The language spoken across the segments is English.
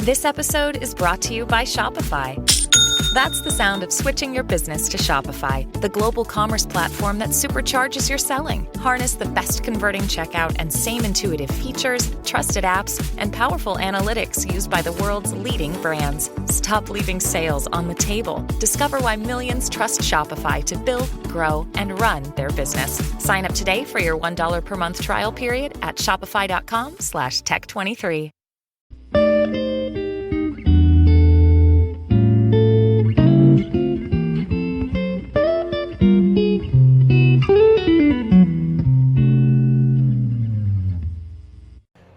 This episode is brought to you by Shopify. That's the sound of switching your business to Shopify, the global commerce platform that supercharges your selling. Harness the best converting checkout and same intuitive features, trusted apps, and powerful analytics used by the world's leading brands. Stop leaving sales on the table. Discover why millions trust Shopify to build, grow, and run their business. Sign up today for your $1 per month trial period at shopify.com/tech23.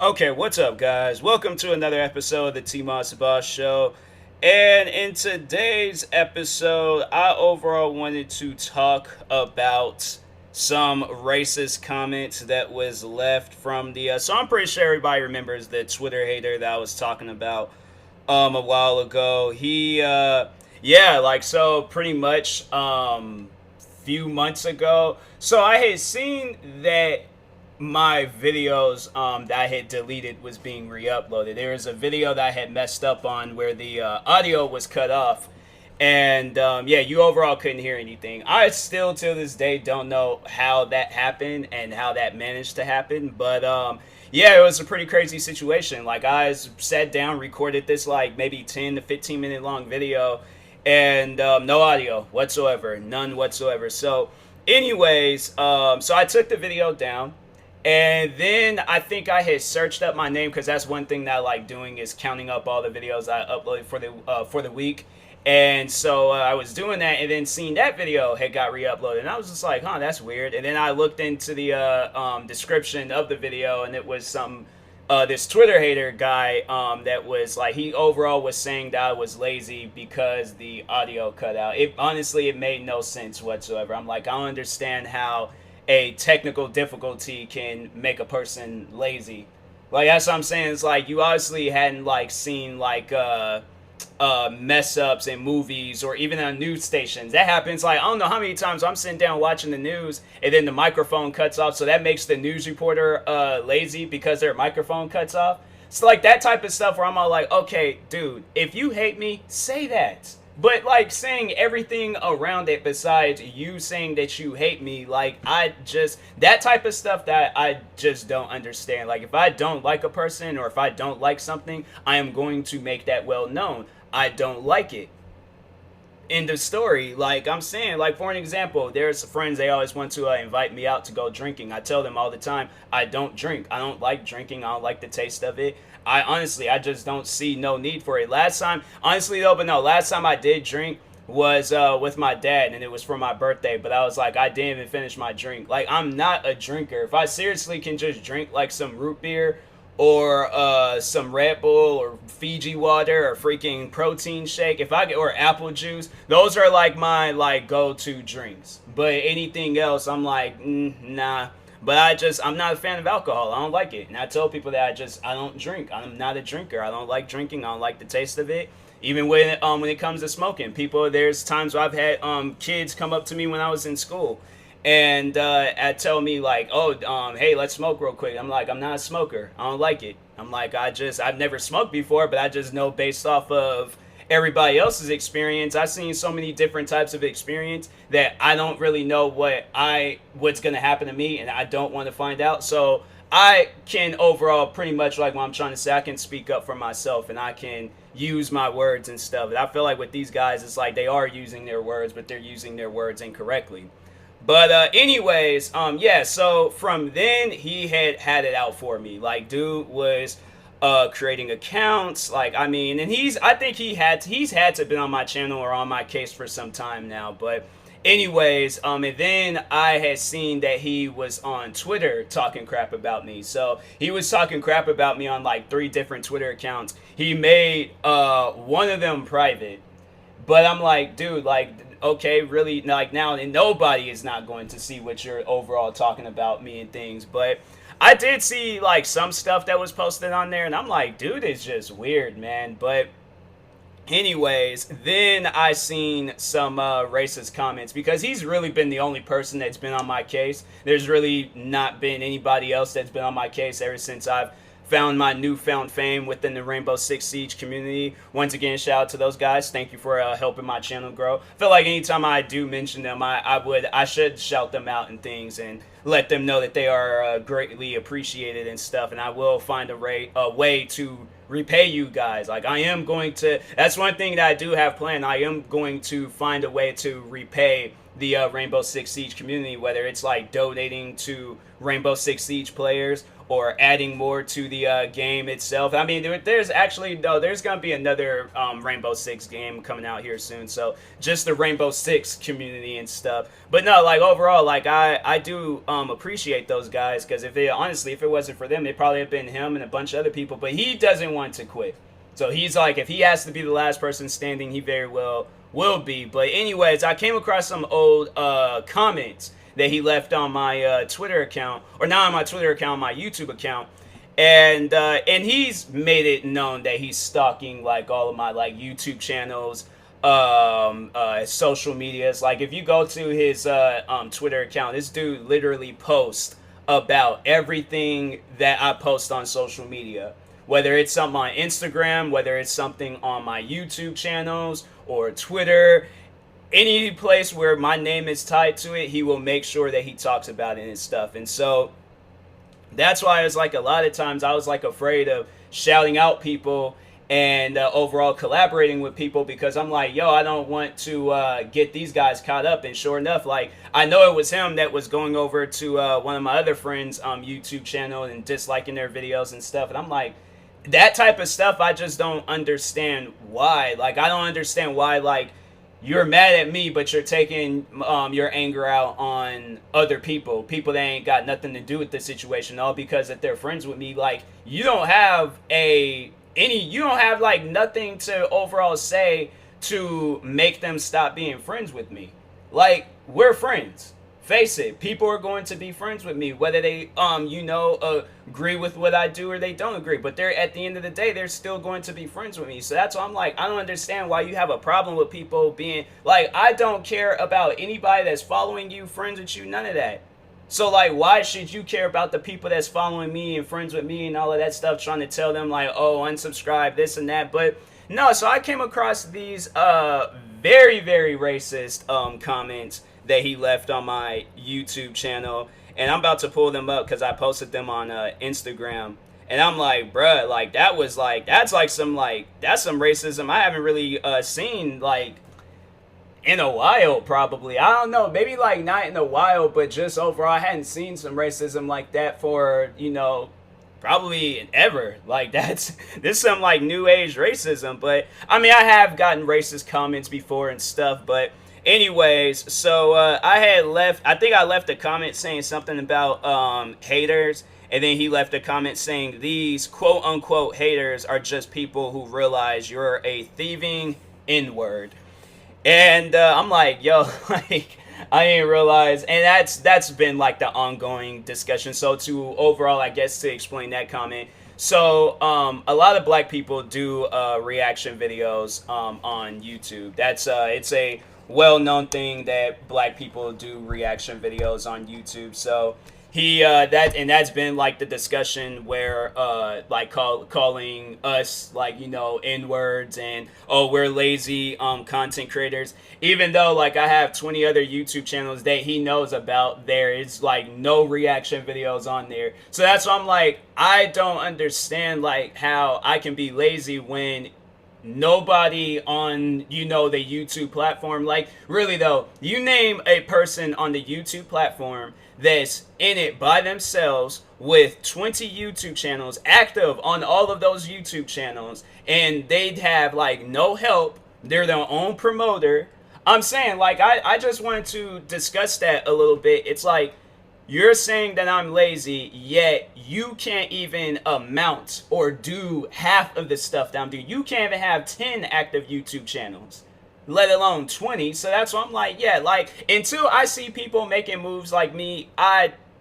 Okay, what's up, guys? Welcome to another episode of the TMossBoss Show. And in today's episode, I overall wanted to talk about some racist comments that was left from the... so I'm pretty sure everybody remembers the Twitter hater that I was talking about a while ago. He, so pretty much few months ago. So I had seen that my videos that I had deleted was being re-uploaded. There was a video that I had messed up on where the audio was cut off, and you overall couldn't hear anything. I still to this day don't know how that happened and how that managed to happen, but it was a pretty crazy situation. Like, I sat down, recorded this like maybe 10 to 15 minute long video, and no audio whatsoever, none whatsoever. So anyways, so I took the video down. And then I think I had searched up my name, because that's one thing that I like doing, is counting up all the videos I uploaded for the week. And so I was doing that, and then seeing that video had got re-uploaded, and I was just like, that's weird. And then I looked into the description of the video, and it was some this Twitter hater guy that was like, he overall was saying that I was lazy because the audio cut out. It made no sense whatsoever. I'm like, I don't understand how a technical difficulty can make a person lazy. Like, that's what I'm saying. It's like, you obviously hadn't like seen like mess ups in movies or even on news stations. That happens like, I don't know how many times I'm sitting down watching the news and then the microphone cuts off, so that makes the news reporter lazy because their microphone cuts off. So like that type of stuff where I'm all like, okay, dude, if you hate me, say that. But like saying everything around it besides you saying that you hate me, like that type of stuff that I just don't understand. Like, if I don't like a person or if I don't like something, I am going to make that well known. I don't like it. End of story. Like I'm saying, like for an example, there's friends, they always want to invite me out to go drinking. I tell them all the time, I don't drink. I don't like drinking. I don't like the taste of it. I just don't see no need for it. Last time I did drink was with my dad, and it was for my birthday, but I was like, I didn't even finish my drink. Like, I'm not a drinker. If I seriously can just drink like some root beer or some Red Bull or Fiji water or freaking protein shake, or apple juice, those are like my like go-to drinks. But anything else, I'm like, nah. But I'm not a fan of alcohol. I don't like it. And I tell people that I don't drink. I'm not a drinker. I don't like drinking. I don't like the taste of it. Even when it comes to smoking, there's times where I've had kids come up to me when I was in school and tell me like, hey, let's smoke real quick. I'm like, I'm not a smoker. I don't like it. I'm like, I've never smoked before, but I just know based off of everybody else's experience. I've seen so many different types of experience that I don't really know what's going to happen to me, and I don't want to find out. So I can overall pretty much, like what I'm trying to say, I can speak up for myself and I can use my words and stuff. And I feel like with these guys, it's like they are using their words, but they're using their words incorrectly. But anyways, so from then he had it out for me. Like, dude was creating accounts, like, I mean, and he's had to been on my channel or on my case for some time now. But anyways, and then I had seen that he was on Twitter talking crap about me. So he was talking crap about me on like 3 different Twitter accounts. He made one of them private, but I'm like, dude, like, okay, really, like, now and nobody is not going to see what you're overall talking about me and things. But I did see like some stuff that was posted on there, and I'm like, dude, it's just weird, man. But anyways, then I seen some racist comments, because he's really been the only person that's been on my case. There's really not been anybody else that's been on my case ever since I've found my newfound fame within the Rainbow Six Siege community. Once again, shout out to those guys. Thank you for helping my channel grow. I feel like anytime I do mention them, I should shout them out and things and let them know that they are greatly appreciated and stuff. And I will find a way to repay you guys. Like, I am going to, that's one thing that I do have planned. I am going to find a way to repay the Rainbow Six Siege community, whether it's like donating to Rainbow Six Siege players or adding more to the game itself. I mean, there's actually, no, there's going to be another Rainbow Six game coming out here soon, so just the Rainbow Six community and stuff. But no, like, overall, like, I do appreciate those guys, because honestly, if it wasn't for them, it'd probably have been him and a bunch of other people, but he doesn't want to quit. So he's like, if he has to be the last person standing, he very well will be. But anyways, I came across some old comments that he left on my Twitter account, or not on my Twitter account, my YouTube account, and he's made it known that he's stalking like all of my like YouTube channels, social medias. Like, if you go to his Twitter account, this dude literally posts about everything that I post on social media, whether it's something on Instagram, whether it's something on my YouTube channels or Twitter. Any place where my name is tied to it, he will make sure that he talks about it and stuff. And so that's why it's like a lot of times I was like afraid of shouting out people and overall collaborating with people, because I'm like, yo, I don't want to get these guys caught up. And sure enough, like, I know it was him that was going over to one of my other friends' YouTube channel and disliking their videos and stuff. And I'm like, that type of stuff, I just don't understand why. Like, I don't understand why, like, you're mad at me, but you're taking your anger out on other people that ain't got nothing to do with the situation, all because that they're friends with me. Like, you don't have like nothing to overall say to make them stop being friends with me. Like, we're friends. Face it, people are going to be friends with me, whether they, agree with what I do or they don't agree. But they're, at the end of the day, they're still going to be friends with me. So that's why I'm like, I don't understand why you have a problem with people being, like, I don't care about anybody that's following you, friends with you, none of that. So, like, why should you care about the people that's following me and friends with me and all of that stuff, trying to tell them, like, oh, unsubscribe, this and that. But no, so I came across these very, very racist comments that he left on my YouTube channel, and I'm about to pull them up because I posted them on Instagram. And I'm like, bruh, like, that's some racism I haven't really seen, like, in a while, probably. I don't know, maybe, like, not in a while, but just overall, I hadn't seen some racism like that for, probably ever. Like, this is some, like, new age racism. But I mean, I have gotten racist comments before and stuff, but anyways, so I think I left a comment saying something about haters, and then he left a comment saying these quote unquote haters are just people who realize you're a thieving N-word. And I'm like, yo, like, I didn't realize, and that's been like the ongoing discussion. So to overall, I guess, to explain that comment, so a lot of black people do reaction videos on YouTube. It's a well-known thing that black people do reaction videos on YouTube. So that's been like the discussion where like calling us, like, N-words and, oh, we're lazy content creators, even though, like, I have 20 other YouTube channels that he knows about. There is like no reaction videos on there. So that's why I'm like, I don't understand, like, how I can be lazy when nobody on, the YouTube platform, like, really though, you name a person on the YouTube platform that's in it by themselves with 20 YouTube channels active on all of those YouTube channels, and they'd have like no help, they're their own promoter. I'm saying, like, I just wanted to discuss that a little bit. It's like, you're saying that I'm lazy, yet you can't even amount or do half of the stuff that I'm doing. You can't even have 10 active YouTube channels, let alone 20. So that's why I'm like, yeah, like, until I see people making moves like me,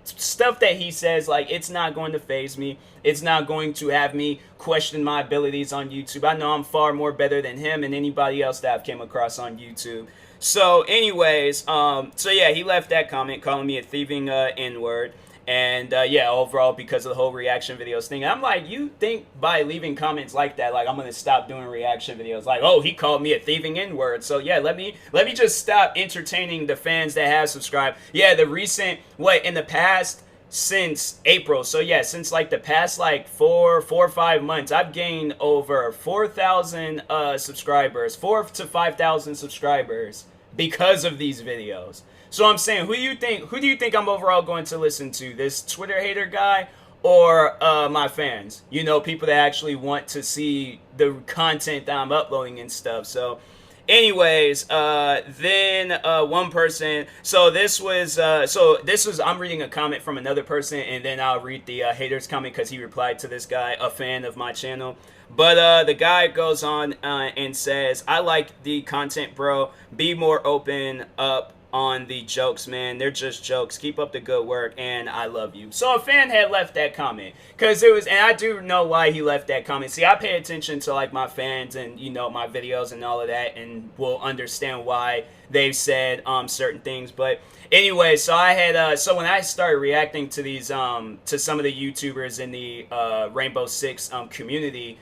stuff that he says, like, it's not going to faze me. It's not going to have me question my abilities on YouTube. I know I'm far more better than him and anybody else that I've came across on YouTube. So anyways, so yeah, he left that comment calling me a thieving N-word. And yeah, overall, because of the whole reaction videos thing, I'm like, you think by leaving comments like that, like I'm gonna stop doing reaction videos? Like, oh, he called me a thieving N-word, so yeah, let me just stop entertaining the fans that have subscribed. Yeah, the recent in the past since April, so yeah, since like the past like four or 5 months, I've gained over 4,000 subscribers, 4 to 5,000 subscribers because of these videos. So I'm saying, who do you think I'm overall going to listen to? This Twitter hater guy or my fans? You know, people that actually want to see the content that I'm uploading and stuff. So anyways, then one person. So this was I'm reading a comment from another person, and then I'll read the haters comment because he replied to this guy, a fan of my channel. But the guy goes on and says, "I like the content, bro. Be more open up on the jokes, man. They're just jokes. Keep up the good work, and I love you." So a fan had left that comment because it was, and I do know why he left that comment. See, I pay attention to like my fans and my videos and all of that, and will understand why they've said certain things. But anyway, so I had so when I started reacting to these to some of the YouTubers in the Rainbow Six community.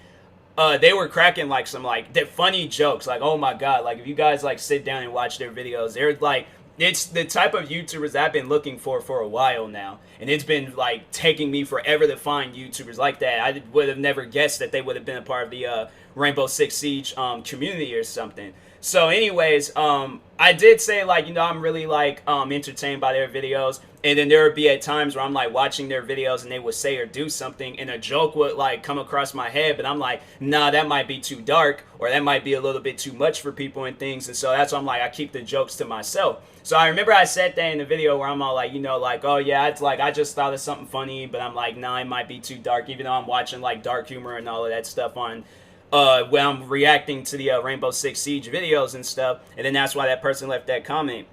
They were cracking like some like the funny jokes, like, oh my god, like if you guys like sit down and watch their videos, they're like, it's the type of YouTubers that I've been looking for a while now, and it's been like taking me forever to find YouTubers like that. I would have never guessed that they would have been a part of the Rainbow Six Siege community or something. So anyways, I did say like, I'm really like entertained by their videos. And then there would be at times where I'm like watching their videos and they would say or do something and a joke would like come across my head, but I'm like, nah, that might be too dark, or that might be a little bit too much for people and things. And so that's why I'm like, I keep the jokes to myself. So I remember I said that in the video where I'm all like, like, oh yeah, it's like I just thought of something funny, but I'm like, nah, it might be too dark, even though I'm watching like dark humor and all of that stuff on when I'm reacting to the Rainbow Six Siege videos and stuff. And then that's why that person left that comment.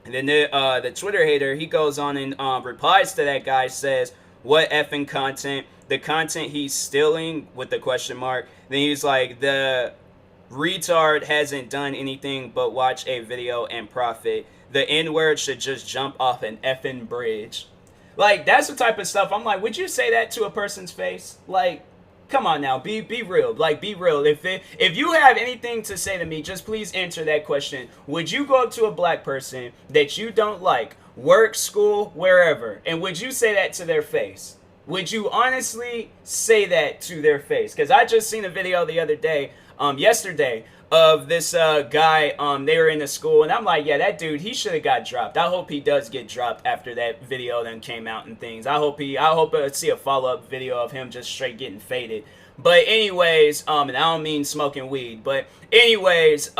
And then the Twitter hater, he goes on and replies to that guy, says, what effing content? The content he's stealing, with the question mark. Then he's like, the retard hasn't done anything but watch a video and profit. The N-word should just jump off an effing bridge. Like, that's the type of stuff. I'm like, would you say that to a person's face? Like, come on now, be real. Like, be real. If you have anything to say to me, just please answer that question. Would you go up to a black person that you don't like, work, school, wherever, and would you say that to their face? Would you honestly say that to their face? Because I just seen a video the other day, yesterday, of this guy. They were in the school, and I'm like, yeah, that dude, he should have got dropped. I hope he does get dropped after that video then came out and things. I hope I see a follow-up video of him just straight getting faded. But anyways, and I don't mean smoking weed, but anyways,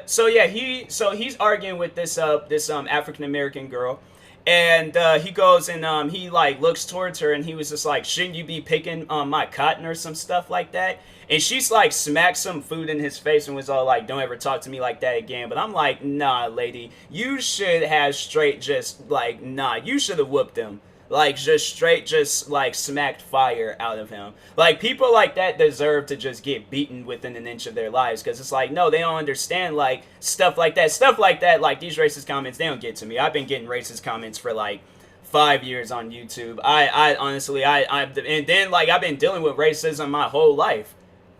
so yeah, he's arguing with this African American girl. And he goes and he like looks towards her, and he was just like, shouldn't you be picking my cotton or some stuff like that? And she's like smacked some food in his face and was all like, don't ever talk to me like that again. But I'm like, nah, lady, you should have straight just like, nah, you should have whooped him. Like, just straight just like smacked fire out of him. Like, people like that deserve to just get beaten within an inch of their lives, because it's like, no, they don't understand like stuff like that. Like, these racist comments, they don't get to me. I've been getting racist comments for like 5 years on YouTube. I honestly, and then like I've been dealing with racism my whole life.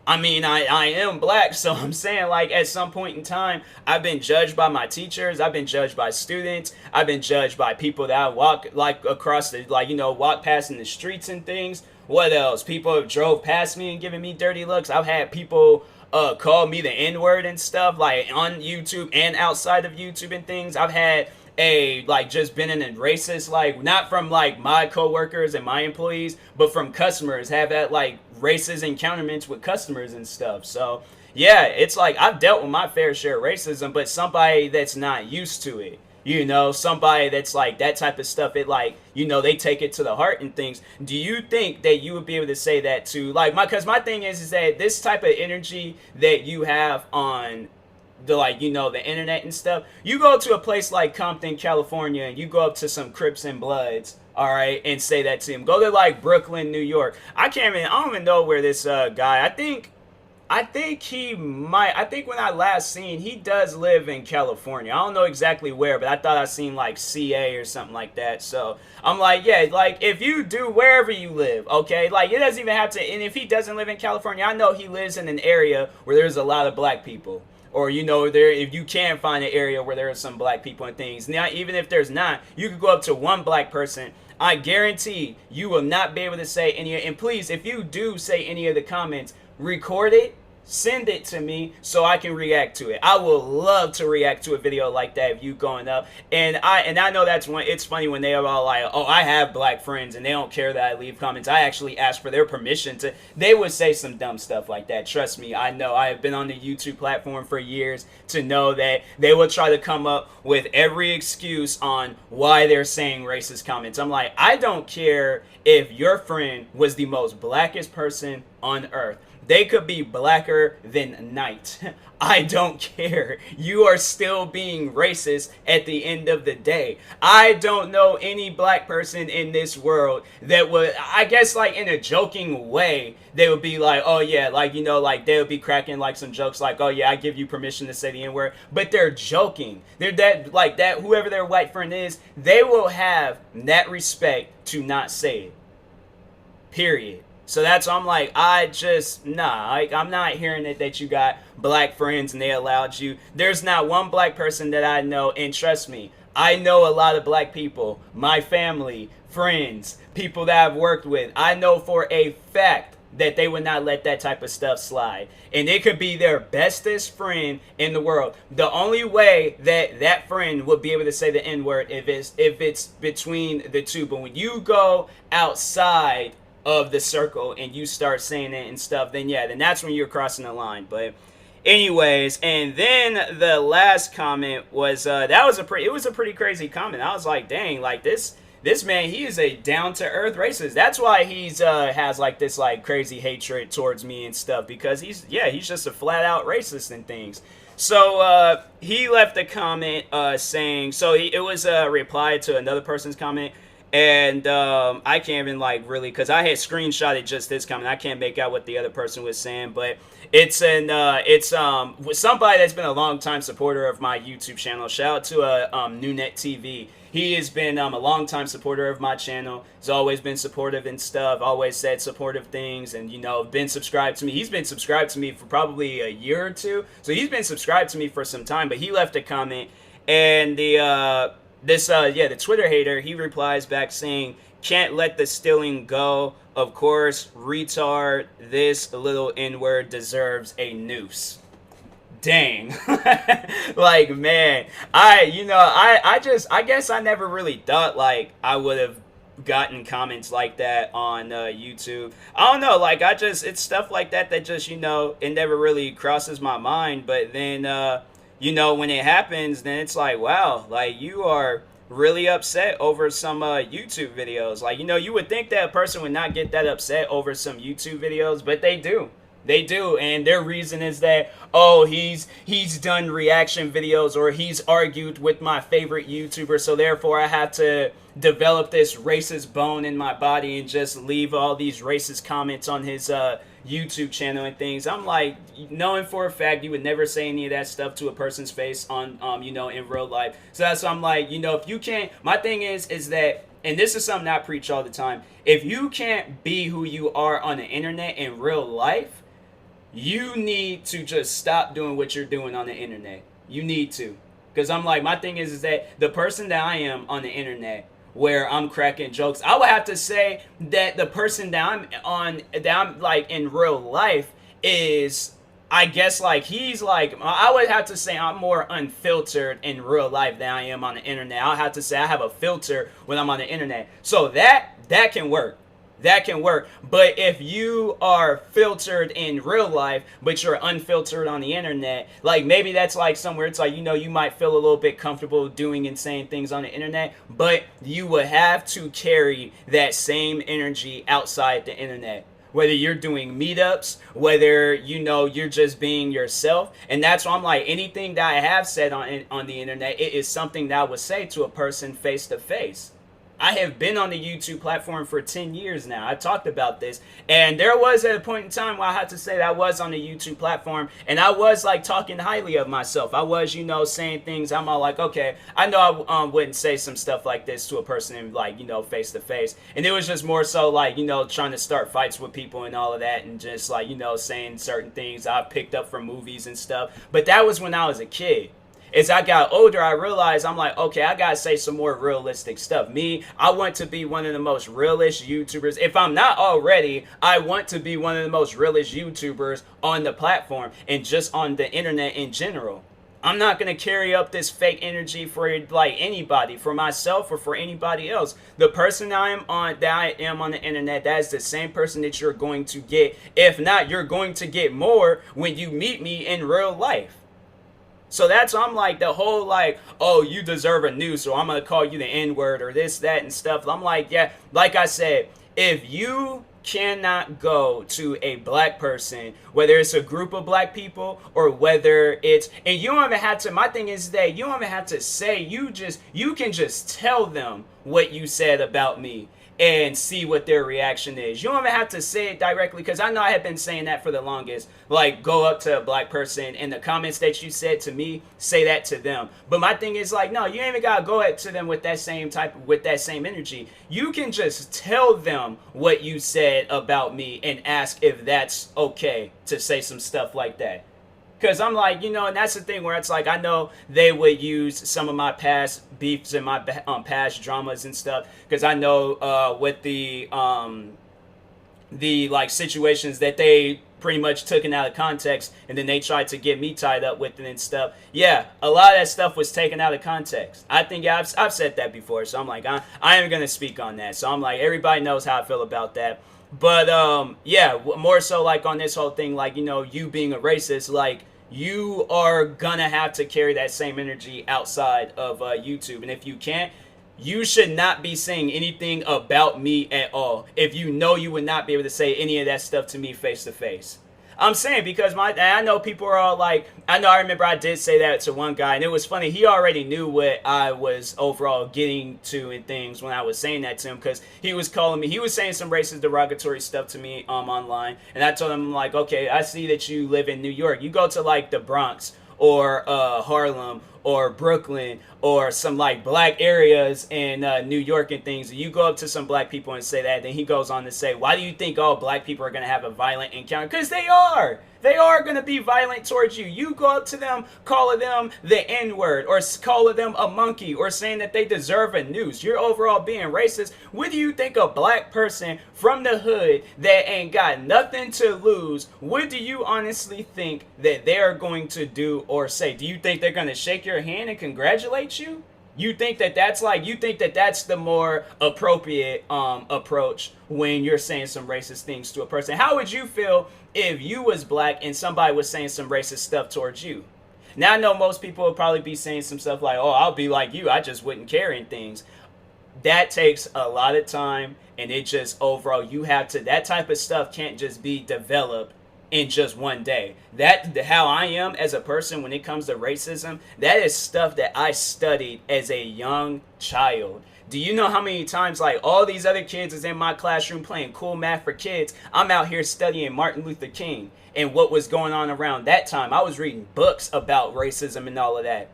I mean, I am black, so I'm saying, like, at some point in time, I've been judged by my teachers, I've been judged by students, I've been judged by people that I walk, like, across the, like, walk past in the streets and things. What else? People have drove past me and given me dirty looks. I've had people call me the N-word and stuff, like, on YouTube and outside of YouTube and things. I've had just been in a racist, like, not from like my coworkers and my employees, but from customers, have had like racist encounterments with customers and stuff. So yeah, it's like I've dealt with my fair share of racism, but somebody that's not used to it, somebody that's like that type of stuff, it like, they take it to the heart and things. Do you think that you would be able to say that to like because my thing is that this type of energy that you have on the the internet and stuff, you go to a place like Compton, California, and you go up to some Crips and Bloods, all right, and say that to him. Go to like Brooklyn, New York. I don't even know where this guy, I think I think he might. I think when I last seen, he does live in California. I don't know exactly where, but I thought I seen like CA or something like that. So I'm like, yeah, like if you do wherever you live, okay, like it doesn't even have to. And if he doesn't live in California, I know he lives in an area where there's a lot of black people. Or there, if you can find an area where there are some black people and things. Now, even if there's not, you could go up to one black person. I guarantee you will not be able to say any. And please, if you do say any of the comments, record it, send it to me so I can react to it. I will love to react to a video like that of you going up. And I know that's when it's funny when they are all like, oh, I have black friends and they don't care that I leave comments. I actually ask for their permission to. They would say some dumb stuff like that. Trust me, I know. I have been on the YouTube platform for years to know that they will try to come up with every excuse on why they're saying racist comments. I'm like, I don't care if your friend was the most blackest person on earth. They could be blacker than night. I don't care. You are still being racist at the end of the day. I don't know any black person in this world that would, I guess like in a joking way, they would be like, oh yeah, like, like they would be cracking like some jokes like, oh yeah, I give you permission to say the N-word. But they're joking. They're that, whoever their white friend is, they will have that respect to not say it. Period. So that's why I'm like, I'm not hearing it that you got black friends and they allowed you. There's not one black person that I know, and trust me, I know a lot of black people, my family, friends, people that I've worked with. I know for a fact that they would not let that type of stuff slide. And it could be their bestest friend in the world. The only way that friend would be able to say the N-word if it's between the two. But when you go outside of the circle and you start saying it and stuff, then that's when you're crossing the line. But anyways, and then the last comment was it was a pretty crazy comment. I was like, dang, like this man, he is a down to earth racist. That's why he's has like this like crazy hatred towards me and stuff, because he's just a flat out racist and things. So he left a comment saying, it was a reply to another person's comment. And I can't even like really, because I had screenshotted just this comment. I can't make out what the other person was saying, but it's somebody that's been a long time supporter of my YouTube channel. Shout out to NewNet TV. He has been a long time supporter of my channel. He's always been supportive and stuff. Always said supportive things, and been subscribed to me. He's been subscribed to me for probably a year or two, so he's been subscribed to me for some time. But he left a comment, and the Twitter hater, he replies back saying, can't let the stealing go. Of course, retard, this little N-word deserves a noose. Dang. Like, man, I guess I never really thought like I would have gotten comments like that on YouTube. I don't know, like it's stuff like that just, it never really crosses my mind. But then, when it happens, then it's like, wow, like you are really upset over some YouTube videos. Like, you would think that a person would not get that upset over some YouTube videos, but they do. They do, and their reason is that, oh, he's done reaction videos, or he's argued with my favorite YouTuber, so therefore I have to develop this racist bone in my body and just leave all these racist comments on his YouTube channel and things. I'm like, knowing for a fact you would never say any of that stuff to a person's face on in real life. So that's why I'm like, if you can't, my thing is that, and this is something I preach all the time, if you can't be who you are on the internet in real life, you need to just stop doing what you're doing on the internet. You need to. Because I'm like, my thing is that the person that I am on the internet, where I'm cracking jokes, I would have to say that the person that I'm like in real life is, I guess, like he's like, I would have to say I'm more unfiltered in real life than I am on the internet. I'll have to say I have a filter when I'm on the internet. So that can work. That can work. But if you are filtered in real life, but you're unfiltered on the internet, like maybe that's like somewhere it's like, you might feel a little bit comfortable doing and saying things on the internet, but you would have to carry that same energy outside the internet. Whether you're doing meetups, whether, you're just being yourself. And that's why I'm like, anything that I have said on the internet, it is something that I would say to a person face to face. I have been on the YouTube platform for 10 years now. I talked about this. And there was at a point in time where I had to say that I was on the YouTube platform. And I was like talking highly of myself. I was, saying things. I'm all like, okay, I know I wouldn't say some stuff like this to a person in like, face to face. And it was just more so like, trying to start fights with people and all of that. And just like, saying certain things I picked up from movies and stuff. But that was when I was a kid. As I got older, I realized I'm like, okay, I gotta say some more realistic stuff. I want to be one of the most realist YouTubers. If I'm not already, I want to be one of the most realist YouTubers on the platform and just on the internet in general. I'm not gonna carry up this fake energy for like anybody, for myself or for anybody else. The person that I am on the internet, that is the same person that you're going to get. If not, you're going to get more when you meet me in real life. So that's, I'm like, the whole like, oh, you deserve a new, so I'm going to call you the N-word or this, that, and stuff. I'm like, yeah, like I said, if you cannot go to a black person, whether it's a group of black people or whether it's, and you don't even have to, my thing is that you don't even have to say, you can just tell them what you said about me and see what their reaction is. You don't even have to say it directly, because I know I have been saying that for the longest. Like, go up to a black person and the comments that you said to me, say that to them. But my thing is like, no, you ain't even gotta go at to them with that same energy. You can just tell them what you said about me and ask if that's okay to say some stuff like that. Because I'm like, and that's the thing where it's like, I know they would use some of my past beefs and my past dramas and stuff. Because I know with the like situations that they pretty much took it out of context and then they tried to get me tied up with it and stuff. Yeah, a lot of that stuff was taken out of context. I think I've said that before. So I'm like, I am going to speak on that. So I'm like, everybody knows how I feel about that. But yeah, more so like on this whole thing, like, you being a racist, like, you are gonna have to carry that same energy outside of YouTube. And if you can't, you should not be saying anything about me at all if you know you would not be able to say any of that stuff to me face to face. I'm saying, because I know people are all like, I remember I did say that to one guy, and it was funny. He already knew what I was overall getting to and things when I was saying that to him, because he was saying some racist, derogatory stuff to me online, and I told him, like, okay, I see that you live in New York. You go to like the Bronx or Harlem or Brooklyn or some like black areas in New York and things, and you go up to some black people and say that, then he goes on to say, why do you think all black people are going to have a violent encounter? Because they are going to be violent towards you. You go up to them, calling them the N-word or calling them a monkey or saying that they deserve a noose. You're overall being racist. What do you think a black person from the hood that ain't got nothing to lose, what do you honestly think that they're going to do or say? Do you think they're going to shake your hand and congratulate you? You think that that's the more appropriate approach when you're saying some racist things to a person? How would you feel if you was black and somebody was saying some racist stuff towards you? Now I know most people will probably be saying some stuff like, oh, I'll be like you, I just wouldn't care in things. That takes a lot of time, and it just overall, that type of stuff can't just be developed in just one day. How I am as a person when it comes to racism, that is stuff that I studied as a young child. Do you know how many times, like, all these other kids is in my classroom playing cool math for kids? I'm out here studying Martin Luther King and what was going on around that time. I was reading books about racism and all of that.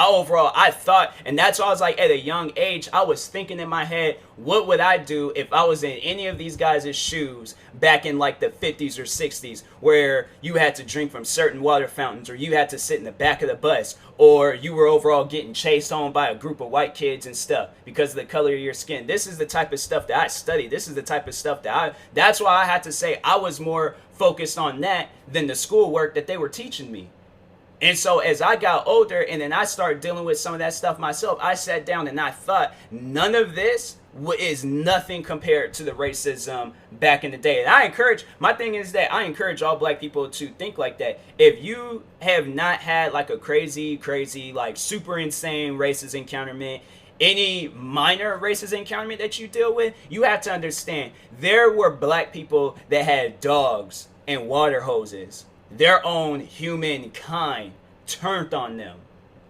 I thought, and that's why I was like, at a young age, I was thinking in my head, what would I do if I was in any of these guys' shoes back in like the 50s or 60s, where you had to drink from certain water fountains, or you had to sit in the back of the bus, or you were overall getting chased home by a group of white kids and stuff because of the color of your skin. This is the type of stuff that I studied. This is the type of stuff that's why I had to say I was more focused on that than the schoolwork that they were teaching me. And so as I got older and then I started dealing with some of that stuff myself, I sat down and I thought, none of this is nothing compared to the racism back in the day. And my thing is that I encourage all black people to think like that. If you have not had like a crazy, like super insane racist encounterment, any minor racist encounterment that you deal with, you have to understand there were black people that had dogs and water hoses. Their own humankind turned on them.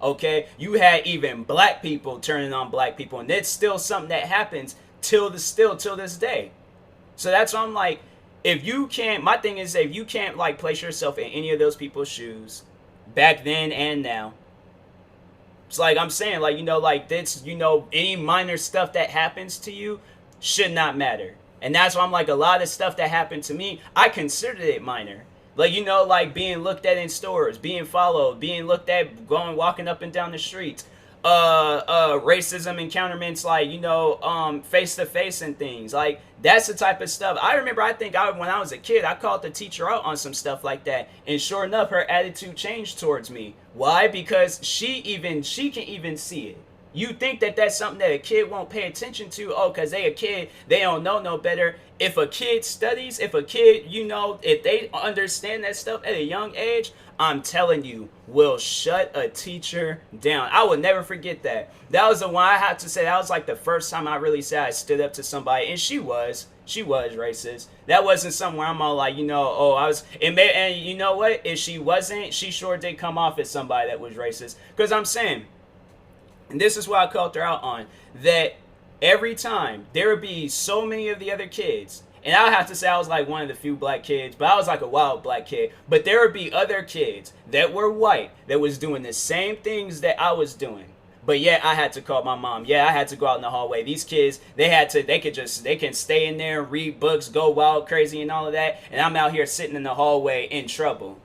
Okay, you had even black people turning on black people, and it's still something that happens till this day. So that's why I'm like, if you can't, my thing is, if you can't like place yourself in any of those people's shoes, back then and now, it's like I'm saying, like, like this, any minor stuff that happens to you should not matter. And that's why I'm like, a lot of stuff that happened to me, I considered it minor. Like, like being looked at in stores, being followed, being looked at, walking up and down the streets, racism encounterments, like, face to face and things. Like, that's the type of stuff. I remember, when I was a kid, I called the teacher out on some stuff like that. And sure enough, her attitude changed towards me. Why? Because she can even see it. You think that that's something that a kid won't pay attention to? Oh, because they a kid, they don't know no better. If a kid studies, if a kid, if they understand that stuff at a young age, I'm telling you, will shut a teacher down. I will never forget that. That was the one I have to say. That was like the first time I really said I stood up to somebody, and she was racist. That wasn't somewhere I'm all like, and you know what? If she wasn't, she sure did come off as somebody that was racist. Because I'm saying, and this is what I called her out on, that every time there would be so many of the other kids, and I have to say I was like one of the few black kids, but I was like a wild black kid, but there would be other kids that were white that was doing the same things that I was doing. But yeah, I had to call my mom. Yeah, I had to go out in the hallway. These kids, they can stay in there, read books, go wild, crazy and all of that, and I'm out here sitting in the hallway in trouble.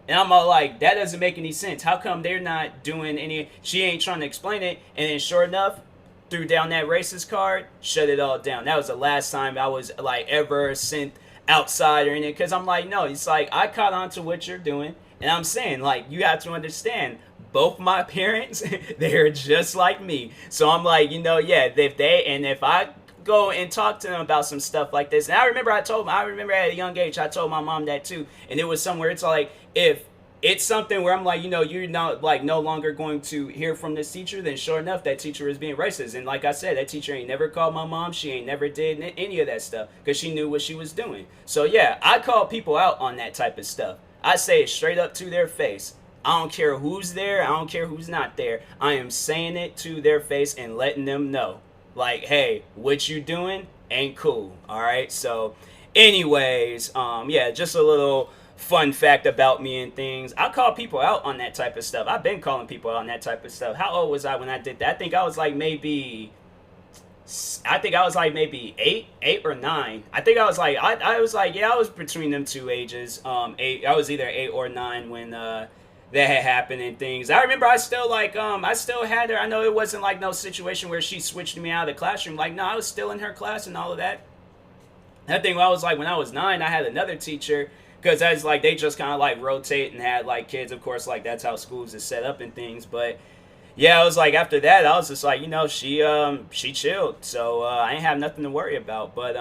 And I'm all like, that doesn't make any sense. How come they're not doing any... She ain't trying to explain it. And then sure enough, threw down that racist card, shut it all down. That was the last time I was like ever sent outside or anything. Because I'm like, no, it's like, I caught on to what you're doing. And I'm saying, like, you have to understand, both my parents, they're just like me. So I'm like, if I go and talk to them about some stuff like this. And I remember at a young age, I told my mom that too. And it was somewhere, it's like, if it's something where I'm like, you're not like no longer going to hear from this teacher, then sure enough, that teacher is being racist. And like I said, that teacher ain't never called my mom. She ain't never did any of that stuff because she knew what she was doing. So yeah, I call people out on that type of stuff. I say it straight up to their face. I don't care who's there. I don't care who's not there. I am saying it to their face and letting them know. Like, hey, what you doing ain't cool. All right. So anyways, just a little fun fact about me and things. I call people out on that type of stuff. I've been calling people out on that type of stuff. How old was I when I did that? I think I was like maybe 8 or 9. I think I was like, I was between them two ages. I was either 8 or 9 when that had happened and things. I remember I still had her. I know it wasn't like no situation where she switched me out of the classroom. Like, no, I was still in her class and all of that. I think I was like, when I was 9, I had another teacher, because I was like, they just kind of like rotate and had like kids, of course, like that's how schools is set up and things. But yeah, I was like, after that, I was just like, she chilled. So I ain't have nothing to worry about. But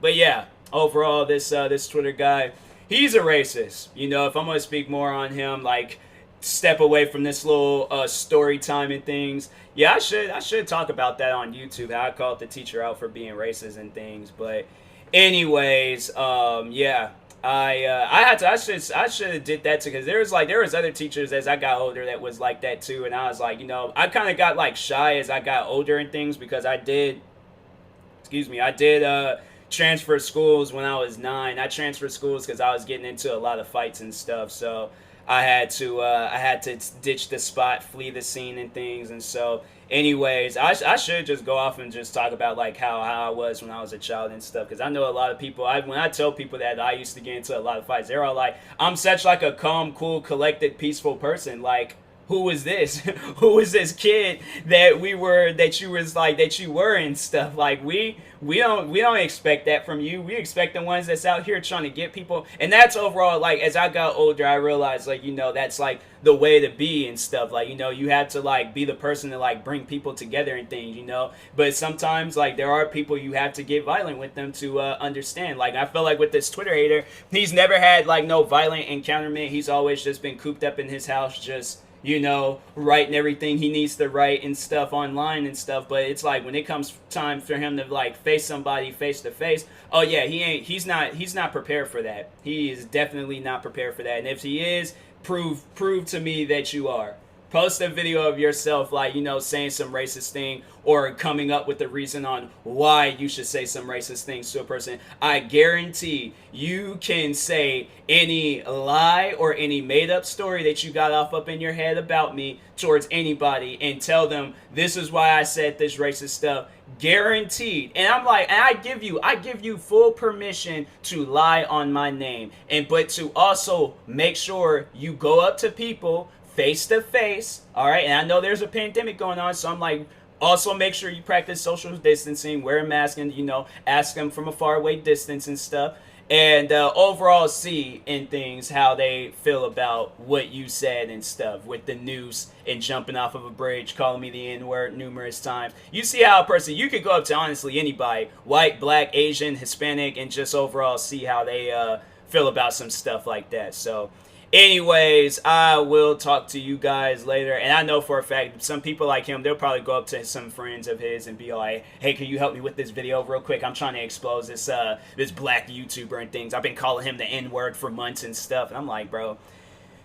but yeah, overall, this Twitter guy, he's a racist. If I'm going to speak more on him, like step away from this little story time and things. Yeah, I should talk about that on YouTube, how I called the teacher out for being racist and things. But anyways, I should have did that too, because there was other teachers as I got older that was like that too, and I was like, I kind of got like shy as I got older and things, because I did transfer schools when I was 9. I transferred schools because I was getting into a lot of fights and stuff, so I had to ditch the spot, flee the scene and things. And so anyways, I should just go off and just talk about like how I was when I was a child and stuff, because I know a lot of people, when I tell people that I used to get into a lot of fights, they're all like, I'm such like a calm, cool, collected, peaceful person. Like, who is this? Who is this kid that you were and stuff? Like, we don't expect that from you. We expect the ones that's out here trying to get people. And that's overall, like, as I got older, I realized, like, that's like the way to be and stuff. Like, you have to like be the person to like bring people together and things, but sometimes like there are people you have to get violent with them to understand. Like, I feel like with this Twitter hater, he's never had like no violent encounterment. He's always just been cooped up in his house, just writing everything he needs to write and stuff online and stuff. But it's like when it comes time for him to like face somebody face to face, oh yeah, he's not prepared for that. He is definitely not prepared for that. And if he is, prove to me that you are. Post a video of yourself, like, saying some racist thing or coming up with a reason on why you should say some racist things to a person. I guarantee you can say any lie or any made-up story that you got off up in your head about me towards anybody and tell them, this is why I said this racist stuff. Guaranteed. And I'm like, and I give you full permission to lie on my name. But to also make sure you go up to people face to face, all right? And I know there's a pandemic going on, so I'm like, also make sure you practice social distancing, wear a mask, and, ask them from a far away distance and stuff. And overall see in things how they feel about what you said and stuff with the noose and jumping off of a bridge, calling me the N-word numerous times. You see how a person, you could go up to honestly anybody, white, black, Asian, Hispanic, and just overall see how they feel about some stuff like that. So anyways, I will talk to you guys later. And I know for a fact, some people like him, they'll probably go up to some friends of his and be like, hey, can you help me with this video real quick? I'm trying to expose this black YouTuber and things. I've been calling him the N-word for months and stuff. And I'm like, bro,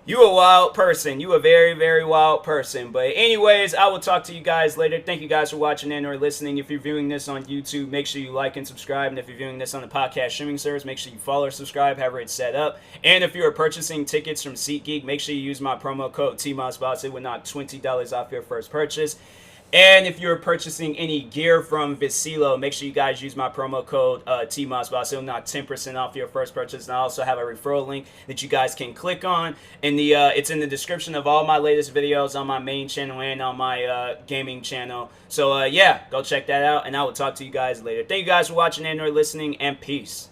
you a wild person. You a very, very wild person. But anyways, I will talk to you guys later. Thank you guys for watching and or listening. If you're viewing this on YouTube, make sure you like and subscribe. And if you're viewing this on the podcast streaming service, make sure you follow or subscribe, however it's set up. And if you are purchasing tickets from SeatGeek, make sure you use my promo code TMossBoss. It will knock $20 off your first purchase. And if you're purchasing any gear from Vicilo, make sure you guys use my promo code TMossBoss. It'll knock 10% off your first purchase. And I also have a referral link that you guys can click on. And it's in the description of all my latest videos on my main channel and on my gaming channel. So yeah, go check that out. And I will talk to you guys later. Thank you guys for watching and or listening. And peace.